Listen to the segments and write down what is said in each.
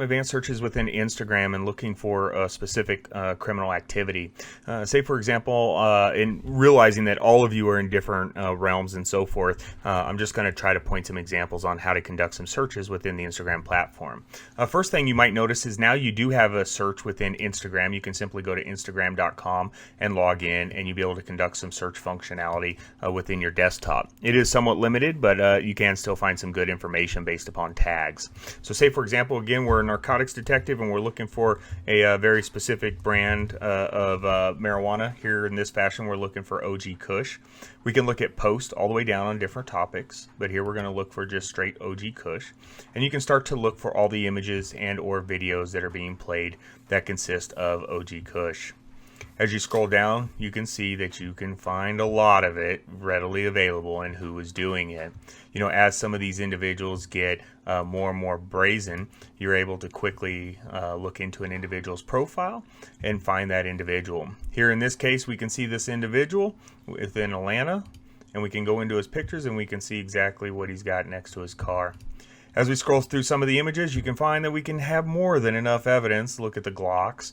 advanced searches within Instagram and looking for a specific criminal activity. Say, for example, in realizing that all of you are in different realms and so forth, I'm just going to try to point some examples on how to conduct some searches within the Instagram platform. First thing you might notice is now you do have a search within Instagram. You can simply go to Instagram.com and log in, and you'll be able to conduct some search functionality within your desktop. It is somewhat limited, but you can still find some good information based upon tags. So say, for example, again, we're a narcotics detective and we're looking for a very specific brand of marijuana. Here in this fashion, we're looking for OG Kush. We can look at posts all the way down on different topics, but here we're going to look for just straight OG Kush. And you can start to look for all the images and or videos that are being played that consist of OG Kush. As you scroll down, you can see that you can find a lot of it readily available and who is doing it. You know, as some of these individuals get more and more brazen, you're able to quickly look into an individual's profile and find that individual. Here in this case, we can see this individual within Atlanta, and we can go into his pictures and we can see exactly what he's got next to his car. As we scroll through some of the images, you can find that we can have more than enough evidence. Look at the Glocks,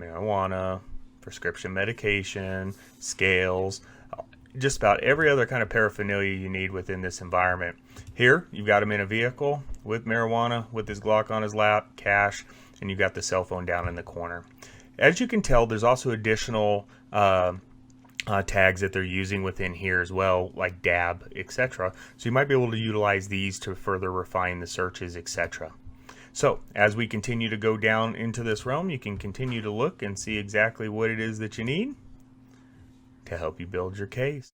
marijuana, prescription medication, scales, just about every other kind of paraphernalia you need within this environment. Here, you've got him in a vehicle with marijuana, with his Glock on his lap, cash, and you've got the cell phone down in the corner. As you can tell, there's also additional tags that they're using within here as well, like dab, etc. So you might be able to utilize these to further refine the searches, etc. So as we continue to go down into this realm, you can continue to look and see exactly what it is that you need to help you build your case.